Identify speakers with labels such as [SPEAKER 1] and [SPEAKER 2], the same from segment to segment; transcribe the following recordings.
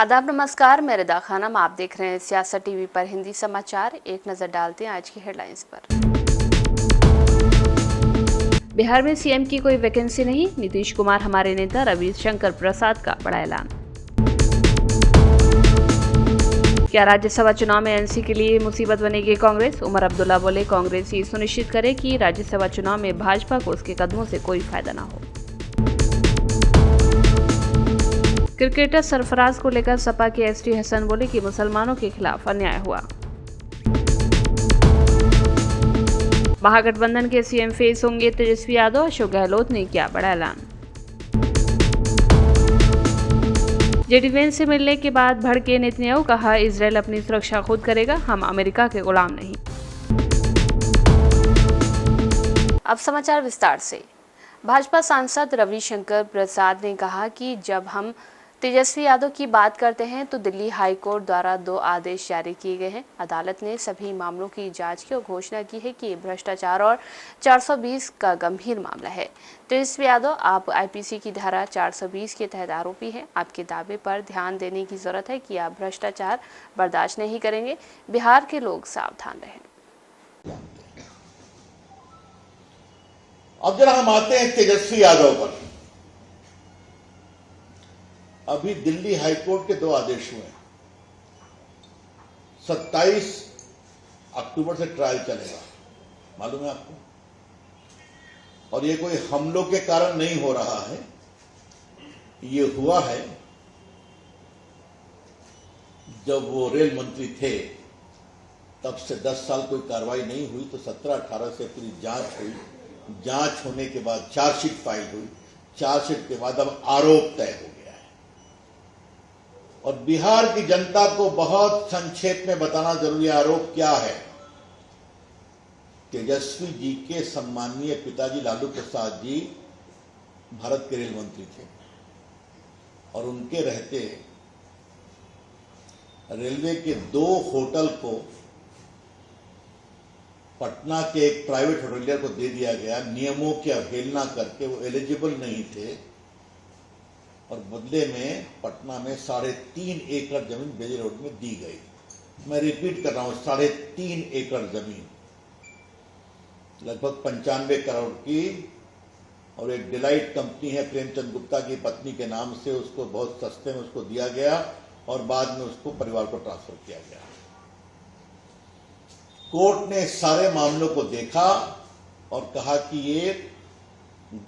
[SPEAKER 1] आदाब नमस्कार, मैं रिदा खानम। आप देख रहे हैं सियासत टीवी पर हिंदी समाचार। एक नजर डालते हैं आज की हेडलाइंस पर। बिहार में सीएम की कोई वैकेंसी नहीं, नीतीश कुमार हमारे नेता रविशंकर प्रसाद का बड़ा ऐलान। क्या राज्यसभा चुनाव में एनसी के लिए मुसीबत बनेगी कांग्रेस? उमर अब्दुल्ला बोले, कांग्रेस ये सुनिश्चित करे कि राज्यसभा चुनाव में भाजपा को उसके कदमों से कोई फायदा ना हो। क्रिकेटर सरफराज को लेकर सपा के एसटी हसन बोले कि मुसलमानों के खिलाफ अन्याय हुआ। महागठबंधन के सीएम फेस होंगे तेजस्वी यादव, अशोक गहलोत ने किया बड़ा ऐलान। जेडी वेंस से मिलने के बाद भड़के नेतन्याहू, कहा इजरायल अपनी सुरक्षा खुद करेगा, हम अमेरिका के गुलाम नहीं। अब समाचार विस्तार से। भाजपा सांसद रविशंकर प्रसाद ने कहा कि जब हम तेजस्वी यादव की बात करते हैं तो दिल्ली हाई कोर्ट द्वारा 2 आदेश जारी किए गए हैं। अदालत ने सभी मामलों की जांच की और घोषणा की है कि ये भ्रष्टाचार और 420 का गंभीर मामला है। तेजस्वी यादव, आप आईपीसी की धारा 420 के तहत आरोपी हैं। आपके दावे पर ध्यान देने की जरूरत है कि आप भ्रष्टाचार बर्दाश्त नहीं करेंगे। बिहार के लोग सावधान रहें।
[SPEAKER 2] अब जरा हम आते हैं तेजस्वी यादव पर। अभी दिल्ली हाईकोर्ट के 2 आदेश हुए। 27 अक्टूबर से ट्रायल चलेगा, मालूम है आपको। और ये कोई हमलों के कारण नहीं हो रहा है, ये हुआ है जब वो रेल मंत्री थे तब से 10 साल कोई कार्रवाई नहीं हुई, तो 17-18 से पूरी जांच हुई। जांच होने के बाद चार्जशीट फाइल हुई। चार्जशीट के बाद अब आरोप तय हो गया है। और बिहार की जनता को बहुत संक्षेप में बताना जरूरी है आरोप क्या है। तेजस्वी जी के सम्मानीय पिताजी लालू प्रसाद जी भारत के रेल मंत्री थे और उनके रहते रेलवे के 2 होटल को पटना के एक प्राइवेट होटलियर को दे दिया गया। नियमों की अवहेलना करके वो एलिजिबल नहीं थे और बदले में पटना में 3.5 एकड़ जमीन बेली रोड में दी गई। मैं रिपीट कर रहा हूं, 3.5 एकड़ जमीन लगभग 95 करोड़ की। और एक डिलाइट कंपनी है प्रेमचंद गुप्ता की पत्नी के नाम से, उसको बहुत सस्ते में उसको दिया गया और बाद में उसको परिवार को ट्रांसफर किया गया। कोर्ट ने सारे मामलों को देखा और कहा कि ये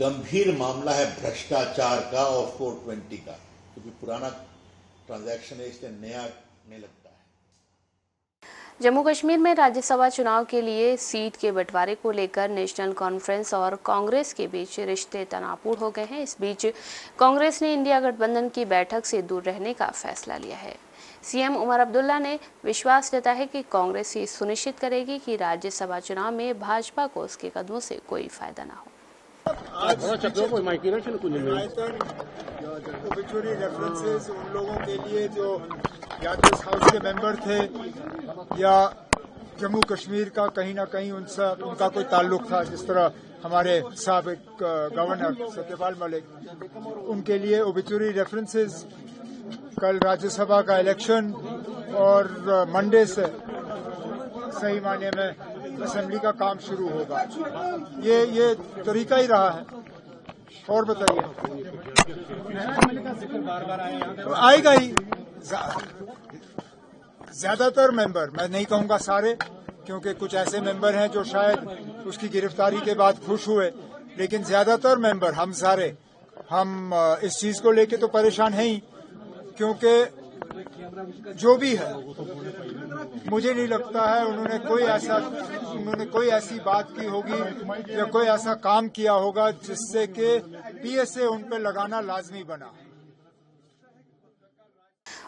[SPEAKER 2] गंभीर मामला है भ्रष्टाचार का और 420 का, क्योंकि पुराना ट्रांजैक्शन है, इसलिए नया नहीं लगता है।
[SPEAKER 1] जम्मू कश्मीर में राज्यसभा चुनाव के लिए सीट के बंटवारे को लेकर नेशनल कॉन्फ्रेंस और कांग्रेस के बीच रिश्ते तनावपूर्ण हो गए हैं। इस बीच कांग्रेस ने इंडिया गठबंधन की बैठक से दूर रहने का फैसला लिया है। सीएम उमर अब्दुल्ला ने विश्वास जताया है कि कांग्रेस ये सुनिश्चित करेगी कि राज्यसभा चुनाव में भाजपा को उसके कदमों से कोई फायदा न हो।
[SPEAKER 3] ओबिचुरी रेफरेंसेस उन लोगों के लिए जो या तो इस हाउस के मेंबर थे या जम्मू कश्मीर का कहीं ना कहीं उनका कोई ताल्लुक था, जिस तरह हमारे साबिक गवर्नर सत्यपाल मलिक, उनके लिए ओबिचुरी रेफरेंसेस। कल राज्यसभा का इलेक्शन और मंडे से सही मायने में असेंबली का काम शुरू होगा। ये तरीका ही रहा है। और बताइए, तो आएगा ही। ज्यादातर मेंबर, मैं नहीं कहूंगा सारे, क्योंकि कुछ ऐसे मेंबर हैं जो शायद उसकी गिरफ्तारी के बाद खुश हुए, लेकिन ज्यादातर मेंबर, हम सारे, हम इस चीज को लेके तो परेशान हैं ही, क्योंकि जो भी है, मुझे नहीं लगता है उन्होंने कोई ऐसी बात की होगी या कोई ऐसा काम किया होगा जिससे कि पीएसए उन पर लगाना लाजमी बना।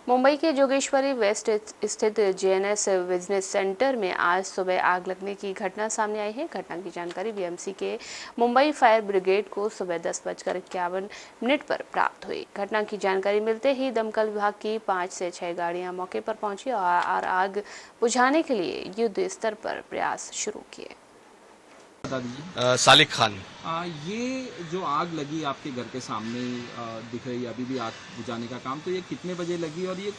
[SPEAKER 1] मुंबई के जोगेश्वरी वेस्ट स्थित जेएनएस बिजनेस सेंटर में आज सुबह आग लगने की घटना सामने आई है। घटना की जानकारी बीएमसी के मुंबई फायर ब्रिगेड को सुबह 10:51 पर प्राप्त हुई। घटना की जानकारी मिलते ही दमकल विभाग की 5 से 6 गाड़ियां मौके पर पहुंची और आग बुझाने के लिए युद्ध स्तर पर प्रयास शुरू किए।
[SPEAKER 4] बता दीजिए।
[SPEAKER 5] सालिक खान।
[SPEAKER 4] ये जो आग लगी आपके घर के सामने दिख रही है, अभी भी आग बुझाने का काम, तो ये कितने बजे लगी और ये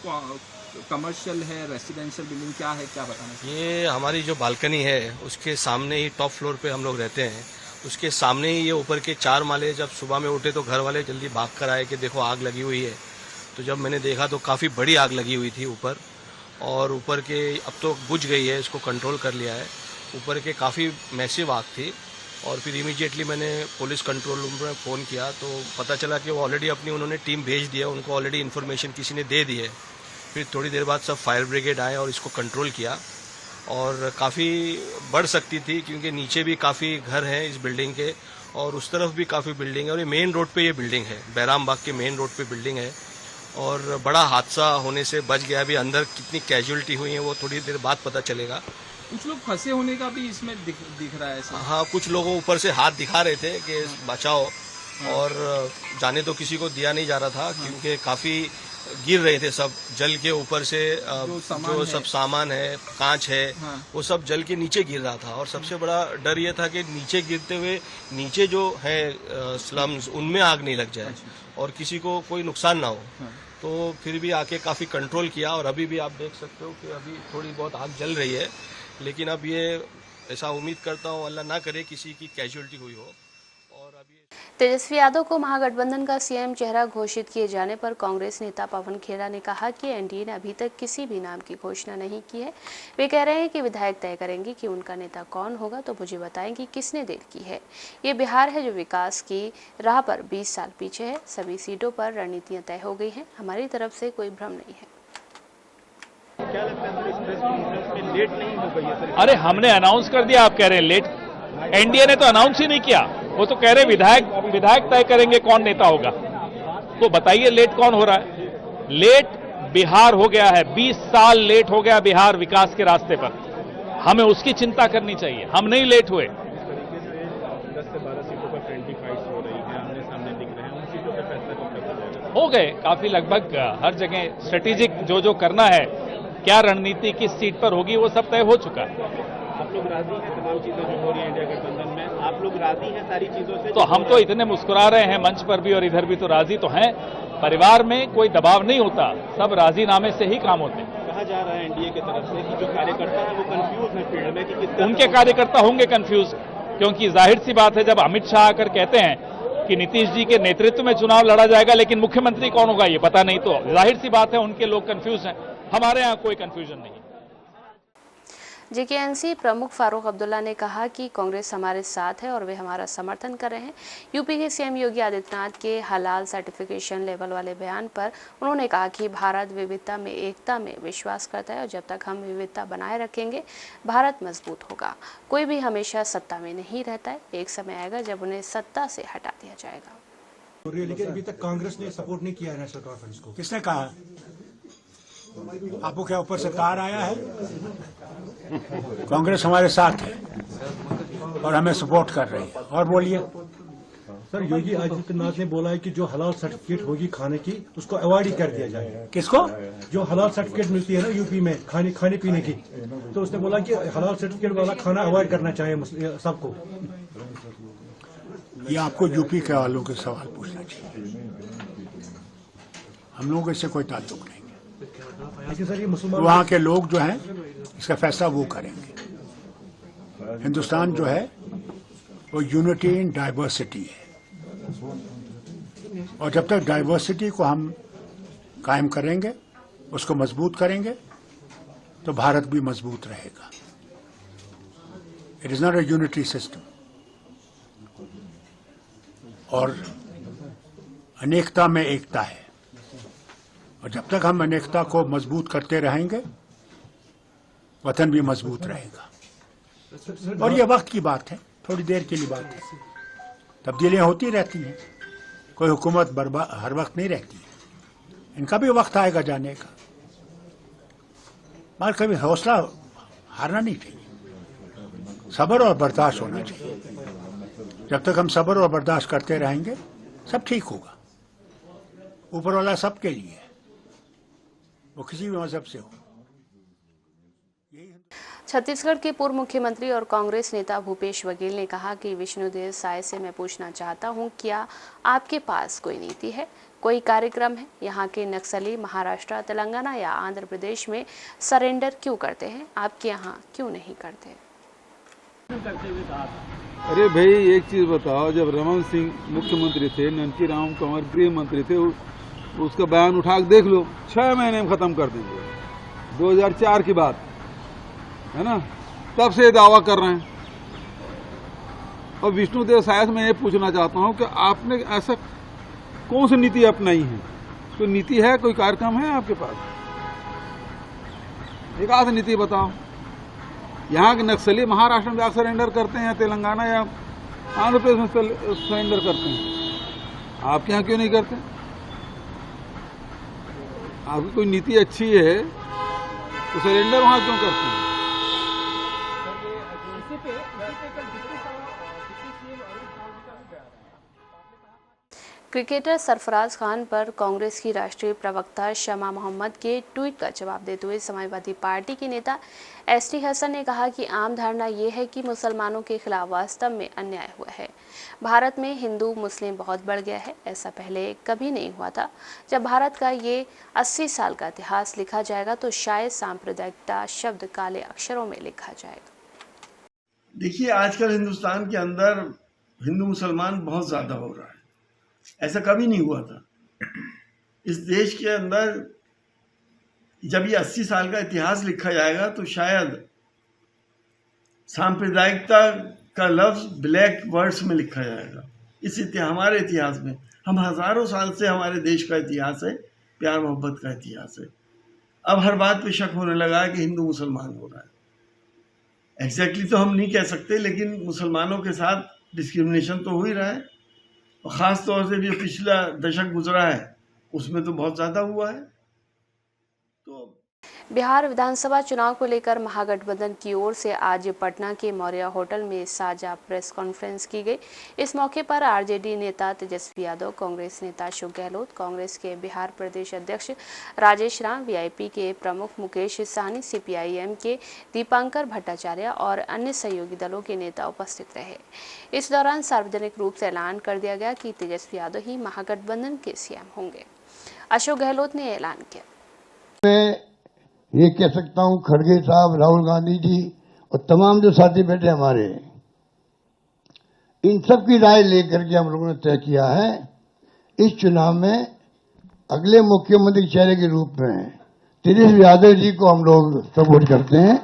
[SPEAKER 4] कमर्शियल है, रेसिडेंशियल बिल्डिंग क्या है, क्या बताना चाहिए?
[SPEAKER 5] ये हमारी जो बालकनी है उसके सामने ही टॉप फ्लोर पे हम लोग रहते हैं, उसके सामने ही ये ऊपर के 4 माले। जब सुबह में उठे तो घर वाले जल्दी भाग कर आए कि देखो आग लगी हुई है। तो जब मैंने देखा तो काफ़ी बड़ी आग लगी हुई थी ऊपर, और ऊपर के अब तो बुझ गई है, इसको कंट्रोल कर लिया है। ऊपर के काफ़ी मैसिव आग थी, और फिर इमीडिएटली मैंने पुलिस कंट्रोल रूम में फ़ोन किया तो पता चला कि वो ऑलरेडी अपनी उन्होंने टीम भेज दिया, उनको ऑलरेडी इन्फॉर्मेशन किसी ने दे दी है। फिर थोड़ी देर बाद सब फायर ब्रिगेड आए और इसको कंट्रोल किया, और काफ़ी बढ़ सकती थी क्योंकि नीचे भी काफ़ी घर हैं इस बिल्डिंग के, और उस तरफ भी काफ़ी बिल्डिंग है, और ये मेन रोड पे ये बिल्डिंग है, बैराम बाग के मेन रोड पे बिल्डिंग है, और बड़ा हादसा होने से बच गया। अभी अंदर कितनी कैजुअलिटी हुई है वो थोड़ी देर बाद पता चलेगा।
[SPEAKER 4] कुछ लोग फंसे होने का भी इसमें दिख रहा है ऐसा।
[SPEAKER 5] हाँ, कुछ लोगों ऊपर से हाथ दिखा रहे थे कि बचाओ, और जाने तो किसी को दिया नहीं जा रहा था क्योंकि काफ़ी गिर रहे थे सब जल के ऊपर से। जो सब सामान है, कांच है, वो सब जल के नीचे गिर रहा था, और सबसे बड़ा डर ये था कि नीचे गिरते हुए नीचे जो है स्लम्स, उनमें आग नहीं लग जाए और किसी को कोई नुकसान ना हो। तो फिर भी आके काफ़ी कंट्रोल किया, और अभी भी आप देख सकते हो कि अभी थोड़ी बहुत आग जल रही है, लेकिन अब ये ऐसा उम्मीद करता हूँ अल्लाह ना करे किसी की कैजुअलिटी हुई हो। और अभी
[SPEAKER 1] तेजस्वी यादव को महागठबंधन का सीएम चेहरा घोषित किए जाने पर कांग्रेस नेता पवन खेड़ा ने कहा कि एनडीए ने अभी तक किसी भी नाम की घोषणा नहीं की है। वे कह रहे हैं कि विधायक तय करेंगे कि उनका नेता कौन होगा, तो मुझे बताएं कि किसने देर की है। ये बिहार है जो विकास की राह पर 20 साल पीछे है। सभी सीटों पर रणनीतियां तय हो गई हैं। हमारी तरफ से कोई भ्रम नहीं है।
[SPEAKER 6] क्या लगता है इस प्रेस कॉन्फ्रेंस में लेट नहीं हो गई है सर?
[SPEAKER 7] अरे हमने अनाउंस कर दिया, आप कह रहे हैं लेट। एनडीए ने तो अनाउंस ही नहीं किया, वो तो कह रहे विधायक तय करेंगे कौन नेता होगा। तो बताइए लेट कौन हो रहा है? लेट बिहार हो गया है, 20 साल लेट हो गया बिहार विकास के रास्ते पर। हमें उसकी चिंता करनी चाहिए, हम नहीं लेट हुए।
[SPEAKER 6] 10 से 12 सीटों पर फ्रेंडली फाइट्स हो रही है, आमने सामने दिख रहे हैं, उन सीटों पर फैसला कब तक हो जाएगा?
[SPEAKER 7] हो गए काफी, लगभग हर जगह स्ट्रेटेजिक जो करना है, क्या रणनीति किस सीट पर होगी वो सब तय हो चुका है।
[SPEAKER 6] आप लोग राजी हैं तमाम चीजें जो हो रही है इंडिया गठबंधन में? आप लोग राजी हैं सारी चीजों से?
[SPEAKER 7] तो हम तो इतने मुस्कुरा रहे हैं मंच पर भी और इधर भी, तो राजी तो हैं। परिवार में कोई दबाव नहीं होता, सब राजीनामे से ही काम होते हैं।
[SPEAKER 6] कहा जा रहा है एनडीए की तरफ से कि जो कार्यकर्ता है वो कंफ्यूज है फील्ड में कि किसका
[SPEAKER 7] उनके कार्यकर्ता होंगे कंफ्यूज, क्योंकि जाहिर सी बात है जब अमित शाह आकर कहते हैं कि नीतीश जी के नेतृत्व में चुनाव लड़ा जाएगा लेकिन मुख्यमंत्री कौन होगा ये पता नहीं, तो जाहिर सी बात है उनके लोग कंफ्यूज हैं। हमारे यहाँ कोई कंफ्यूजन नहीं।
[SPEAKER 1] जेकेएनसी प्रमुख फारूक अब्दुल्ला ने कहा कि कांग्रेस हमारे साथ है और वे हमारा समर्थन कर रहे हैं। यूपी के सीएम योगी आदित्यनाथ के हलाल सर्टिफिकेशन लेवल वाले बयान पर उन्होंने कहा कि भारत विविधता में एकता में विश्वास करता है और जब तक हम विविधता बनाए रखेंगे भारत मजबूत होगा। कोई भी हमेशा सत्ता में नहीं रहता है, एक समय आएगा जब उन्हें सत्ता से हटा दिया जाएगा।
[SPEAKER 8] लेकिन अभी तक कांग्रेस ने सपोर्ट नहीं किया है नेशनल कॉन्फ्रेंस को। किसने कहा? आपको क्या ऊपर से तार आया है? कांग्रेस हमारे साथ है और हमें सपोर्ट कर रही है। और बोलिए
[SPEAKER 9] सर, योगी आदित्यनाथ ने बोला है कि जो हलाल सर्टिफिकेट होगी खाने की उसको अवॉइड ही कर दिया जाए।
[SPEAKER 8] किसको?
[SPEAKER 9] जो हलाल सर्टिफिकेट मिलती है ना यूपी में खाने पीने की, तो उसने बोला कि हलाल सर्टिफिकेट वाला खाना अवॉइड करना चाहिए सबको।
[SPEAKER 8] ये आपको यूपी के वालों के सवाल पूछना चाहिए, हम लोगों को इससे कोई ताल्लुक नहीं।
[SPEAKER 9] लेकिन सर ये मुसलमान
[SPEAKER 8] वहाँ के लोग जो हैं इसका फैसला वो करेंगे। हिंदुस्तान जो है वो यूनिटी इन डाइवर्सिटी है, और जब तक डाइवर्सिटी को हम कायम करेंगे, उसको मजबूत करेंगे, तो भारत भी मजबूत रहेगा। It is not a unitary system, और अनेकता में एकता है, और जब तक हम अनेकता को मजबूत करते रहेंगे वतन भी मजबूत रहेगा। और ये वक्त की बात है, थोड़ी देर के लिए बात है, तब्दीलियां होती रहती हैं, कोई हुकूमत हर वक्त नहीं रहती है, इनका भी वक्त आएगा जाने का। मगर कभी हौसला हारना नहीं चाहिए, सब्र और बर्दाश्त होना चाहिए। जब तक हम सब्र और बर्दाश्त करते रहेंगे सब ठीक होगा। ऊपर वाला सबके लिए है, वो किसी भी मजहब से हो।
[SPEAKER 1] छत्तीसगढ़ के पूर्व मुख्यमंत्री और कांग्रेस नेता भूपेश बघेल ने कहा कि विष्णुदेव साय से मैं पूछना चाहता हूं, क्या आपके पास कोई नीति है, कोई कार्यक्रम है? यहाँ के नक्सली महाराष्ट्र, तेलंगाना या आंध्र प्रदेश में सरेंडर क्यों करते हैं, आपके यहाँ क्यों नहीं करते?
[SPEAKER 10] अरे भाई, एक चीज बताओ, जब रमन सिंह मुख्यमंत्री थे, ननकी राम कंवर गृह मंत्री थे, उसका बयान उठा के देख लो, 6 महीने में खत्म कर देंगे। 2004 की बात है ना, तब से दावा कर रहे हैं। और विष्णुदेव साय से मैं ये पूछना चाहता हूं कि आपने ऐसा कौन सी नीति अपनाई है? कोई नीति है, कोई कार्यक्रम है आपके पास? एक आध नीति बताओ। यहाँ के नक्सली महाराष्ट्र में जाकर सरेंडर करते हैं, तेलंगाना या आंध्र प्रदेश में सरेंडर करते हैं, आपके यहाँ क्यों नहीं करते? आपकी कोई नीति अच्छी है तो सरेंडर वहाँ क्यों करते हैं?
[SPEAKER 1] क्रिकेटर सरफराज खान पर कांग्रेस की राष्ट्रीय प्रवक्ता शमा मोहम्मद के ट्वीट का जवाब देते हुए समाजवादी पार्टी के नेता एसटी हसन ने कहा कि आम धारणा ये है कि मुसलमानों के खिलाफ वास्तव में अन्याय हुआ है। भारत में हिंदू मुस्लिम बहुत बढ़ गया है, ऐसा पहले कभी नहीं हुआ था। जब भारत का ये 80 साल का इतिहास लिखा जाएगा तो शायद सांप्रदायिकता शब्द काले अक्षरों में लिखा जाएगा।
[SPEAKER 11] देखिए, आजकल हिंदुस्तान के अंदर हिंदू मुसलमान बहुत ज्यादा हो रहा है, ऐसा कभी नहीं हुआ था। इस देश के अंदर जब ये 80 साल का इतिहास लिखा जाएगा तो शायद सांप्रदायिकता का लफ्ज ब्लैक वर्ड्स में लिखा जाएगा। हमारे इतिहास में हम हजारों साल से, हमारे देश का इतिहास है, प्यार मोहब्बत का इतिहास है। अब हर बात पे शक होने लगा है कि हिंदू मुसलमान हो रहा है। एग्जैक्टली तो हम नहीं कह सकते, लेकिन मुसलमानों के साथ डिस्क्रिमिनेशन तो हो ही रहा है। और ख़ास तौर से जो पिछला दशक गुजरा है उसमें तो बहुत ज़्यादा हुआ है। तो
[SPEAKER 1] बिहार विधानसभा चुनाव को लेकर महागठबंधन की ओर से आज पटना के मौर्य होटल में साझा प्रेस कॉन्फ्रेंस की गई। इस मौके पर आरजेडी नेता तेजस्वी यादव, कांग्रेस नेता अशोक गहलोत, कांग्रेस के बिहार प्रदेश अध्यक्ष राजेश राम, वीआईपी के प्रमुख मुकेश सहनी, सीपीआईएम के दीपांकर भट्टाचार्य और अन्य सहयोगी दलों के नेता उपस्थित रहे। इस दौरान सार्वजनिक रूप से ऐलान कर दिया गया कि तेजस्वी यादव ही महागठबंधन के सीएम होंगे। अशोक गहलोत ने ऐलान किया।
[SPEAKER 12] ये कह सकता हूं, खड़गे साहब, राहुल गांधी जी और तमाम जो साथी बैठे हमारे, इन सब की राय लेकर के हम लोगों ने तय किया है इस चुनाव में अगले मुख्यमंत्री के चेहरे के रूप में तेजस्वी यादव जी को हम लोग सपोर्ट करते हैं।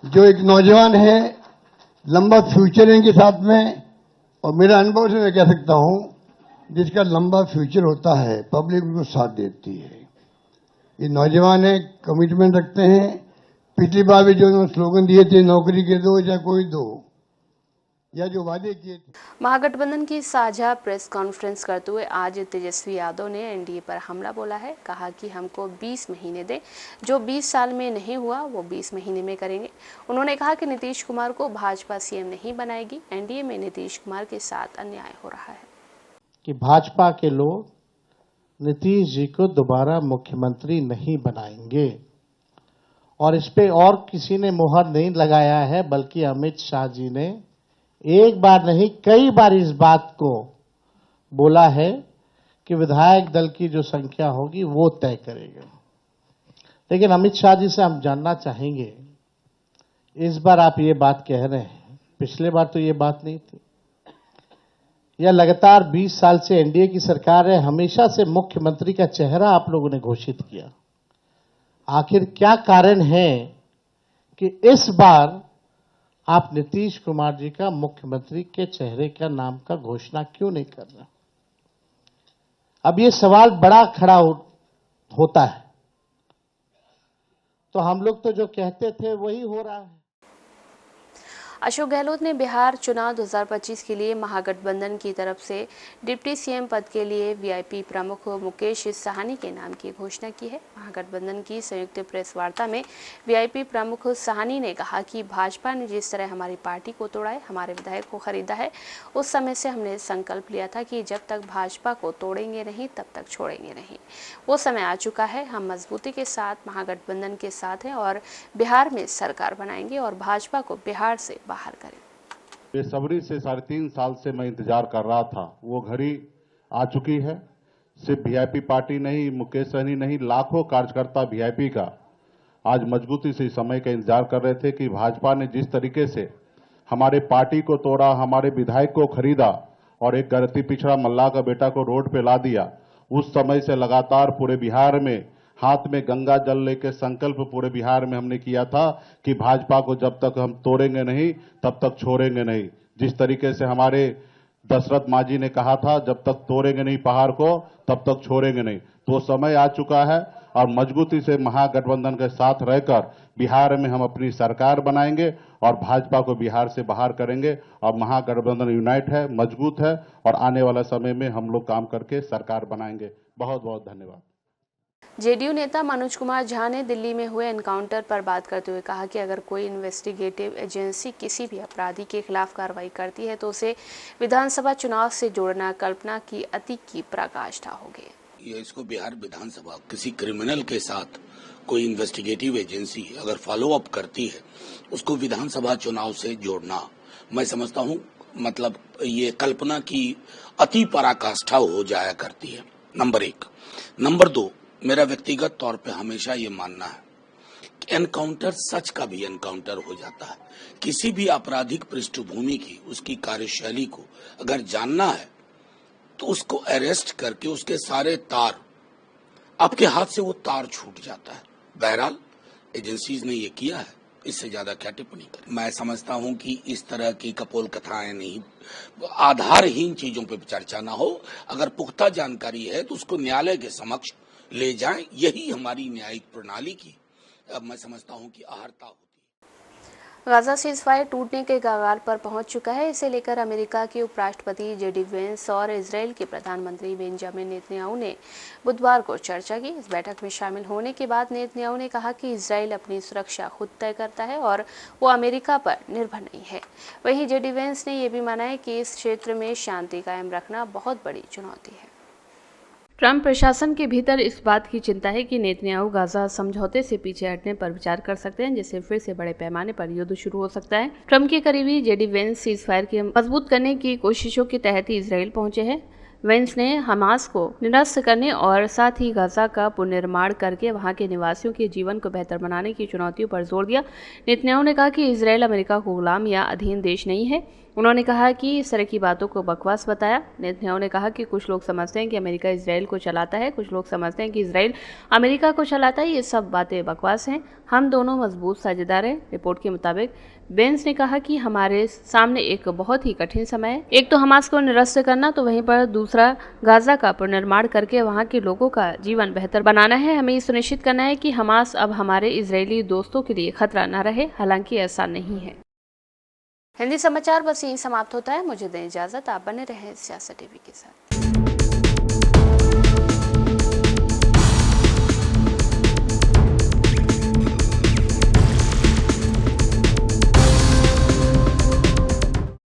[SPEAKER 12] जो एक नौजवान है, लंबा फ्यूचर है इनके साथ में, और मेरा अनुभव से मैं कह सकता हूं जिसका लंबा फ्यूचर होता है पब्लिक उनको साथ देती है। ये नौजवान है, कमिटमेंट रखते हैं। पिछली बार भी जो उन्होंने स्लोगन दिए थे, नौकरी के दो या कोई दो, या जो वादे किए थे।
[SPEAKER 1] महागठबंधन की साझा प्रेस कॉन्फ्रेंस करते हुए आज तेजस्वी यादव ने एनडीए पर हमला बोला है। कहा कि हमको 20 महीने दें, जो 20 साल में नहीं हुआ वो 20 महीने में करेंगे। उन्होंने कहा कि नीतीश कुमार को भाजपा सीएम नहीं बनाएगी। एनडीए में नीतीश कुमार के साथ अन्याय हो रहा है
[SPEAKER 13] कि भाजपा के लोग नीतीश जी को दोबारा मुख्यमंत्री नहीं बनाएंगे, और इस पे और किसी ने मुहर नहीं लगाया है, बल्कि अमित शाह जी ने एक बार नहीं कई बार इस बात को बोला है कि विधायक दल की जो संख्या होगी वो तय करेगा। लेकिन अमित शाह जी से हम जानना चाहेंगे, इस बार आप ये बात कह रहे हैं, पिछले बार तो ये बात नहीं थी। यह लगातार 20 साल से एनडीए की सरकार है, हमेशा से मुख्यमंत्री का चेहरा आप लोगों ने घोषित किया। आखिर क्या कारण है कि इस बार आप नीतीश कुमार जी का मुख्यमंत्री के चेहरे का नाम का घोषणा क्यों नहीं कर रहे? अब ये सवाल बड़ा खड़ा होता है। तो हम लोग तो जो कहते थे वही हो रहा है।
[SPEAKER 1] अशोक गहलोत ने बिहार चुनाव 2025 के लिए महागठबंधन की तरफ से डिप्टी सीएम पद के लिए वीआईपी प्रमुख मुकेश साहनी के नाम की घोषणा की है। महागठबंधन की संयुक्त प्रेस वार्ता में वीआईपी प्रमुख साहनी ने कहा कि भाजपा ने जिस तरह हमारी पार्टी को तोड़ा है, हमारे विधायक को खरीदा है, उस समय से हमने संकल्प लिया था कि जब तक भाजपा को तोड़ेंगे नहीं तब तक छोड़ेंगे नहीं। वो समय आ चुका है, हम मजबूती के साथ महागठबंधन के साथ हैं और बिहार में सरकार बनाएंगे और भाजपा को बिहार से बाहर करें।
[SPEAKER 14] बेसब्री से 3.5 साल से मैं इंतजार कर रहा था, वो घड़ी आ चुकी है। सिर्फ वीआईपी पार्टी नहीं, मुकेश सहनी नहीं, लाखों कार्यकर्ता वीआईपी का आज मजबूती से इस समय का इंतजार कर रहे थे कि भाजपा ने जिस तरीके से हमारे पार्टी को तोड़ा, हमारे विधायक को खरीदा और एक गलती पिछड़ा मल्लाह का बेटा को रोड पे ला दिया, उस समय से लगातार पूरे बिहार में हाथ में गंगा जल लेके संकल्प पूरे बिहार में हमने किया था कि भाजपा को जब तक हम तोड़ेंगे नहीं तब तक छोड़ेंगे नहीं। जिस तरीके से हमारे दशरथ मांझी ने कहा था, जब तक तोड़ेंगे नहीं पहाड़ को तब तक छोड़ेंगे नहीं, तो समय आ चुका है और मजबूती से महागठबंधन के साथ रहकर बिहार में हम अपनी सरकार बनाएंगे और भाजपा को बिहार से बाहर करेंगे और महागठबंधन यूनाइट है, मजबूत है और आने वाला समय में हम लोग काम करके सरकार बनाएंगे। बहुत बहुत धन्यवाद।
[SPEAKER 1] जेडीयू नेता मनोज कुमार झा ने दिल्ली में हुए एनकाउंटर पर बात करते हुए कहा कि अगर कोई इन्वेस्टिगेटिव एजेंसी किसी भी अपराधी के खिलाफ कार्रवाई करती है तो उसे विधानसभा चुनाव से जोड़ना कल्पना की अति की पराकाष्ठा होगी।
[SPEAKER 15] ये इसको बिहार विधानसभा किसी क्रिमिनल के साथ कोई इन्वेस्टिगेटिव एजेंसी अगर फॉलो अप करती है, उसको विधानसभा चुनाव से जोड़ना, मैं समझता हूँ मतलब ये कल्पना की अति पराकाष्ठा हो जाया करती है। नंबर 1। नंबर 2, मेरा व्यक्तिगत तौर पे हमेशा ये मानना है कि एनकाउंटर सच का भी एनकाउंटर हो जाता है। किसी भी आपराधिक पृष्ठभूमि की, उसकी कार्यशैली को अगर जानना है तो उसको अरेस्ट करके उसके सारे तार, आपके हाथ से वो तार छूट जाता है। बहरहाल एजेंसीज ने ये किया है, इससे ज्यादा क्या टिप्पणी करें। मैं समझता हूं कि इस तरह की कपोल कथाएं नहीं, आधारहीन चीजों पे चर्चा ना हो। अगर पुख्ता जानकारी है तो उसको न्यायालय के समक्ष ले जाएं, यही हमारी न्यायिक प्रणाली की मैं समझता हूं कि अहर्ता होती है।
[SPEAKER 1] गाजा सीज़फायर टूटने के कगार पर पहुंच चुका है। इसे लेकर अमेरिका के उपराष्ट्रपति जेडी वेंस और इजराइल के प्रधानमंत्री बेंजामिन नेतन्याहू ने बुधवार को चर्चा की। इस बैठक में शामिल होने के बाद नेतन्याहू ने कहा कि इजराइल अपनी सुरक्षा खुद तय करता है और वो अमेरिका पर निर्भर नहीं है। वहीं जेडी वेंस ने यह भी माना है कि इस क्षेत्र में शांति कायम रखना बहुत बड़ी चुनौती है। ट्रंप प्रशासन के भीतर इस बात की चिंता है कि नेतन्याहू गाजा समझौते से पीछे हटने पर विचार कर सकते हैं, जिससे फिर से बड़े पैमाने पर युद्ध शुरू हो सकता है। ट्रंप के करीबी जेडी वेंस सीज़फायर के मजबूत करने की कोशिशों के तहत ही इजराइल पहुंचे हैं। वेंस ने हमास को निरस्त करने और साथ ही गाजा का पुनर्निर्माण करके वहां के निवासियों के जीवन को बेहतर बनाने की चुनौतियों पर जोर दिया। नेतन्याहू ने कहा कि इजराइल अमेरिका को गुलाम या अधीन देश नहीं है। उन्होंने कहा कि इस तरह की बातों को बकवास बताया। नेतन्याहू ने कहा कि कुछ लोग समझते हैं कि अमेरिका इजराइल को चलाता है, कुछ लोग समझते हैं कि इजराइल अमेरिका को चलाता है। ये सब बातें बकवास हैं। हम दोनों मजबूत साझेदार हैं। रिपोर्ट के मुताबिक वेंस ने कहा कि हमारे सामने एक बहुत ही कठिन समय है। एक तो हमास को निरस्त करना, तो वहीं पर दूसरा गाजा का पुनर्निर्माण करके वहां के लोगों का जीवन बेहतर बनाना है। हमें ये सुनिश्चित करना है कि हमास अब हमारे इजरायली दोस्तों के लिए खतरा न रहे। हालांकि ऐसा नहीं है। हिंदी समाचार बस यहीं समाप्त होता है। मुझे दें इजाजत। आप बने रहें सियासत टीवी के साथ।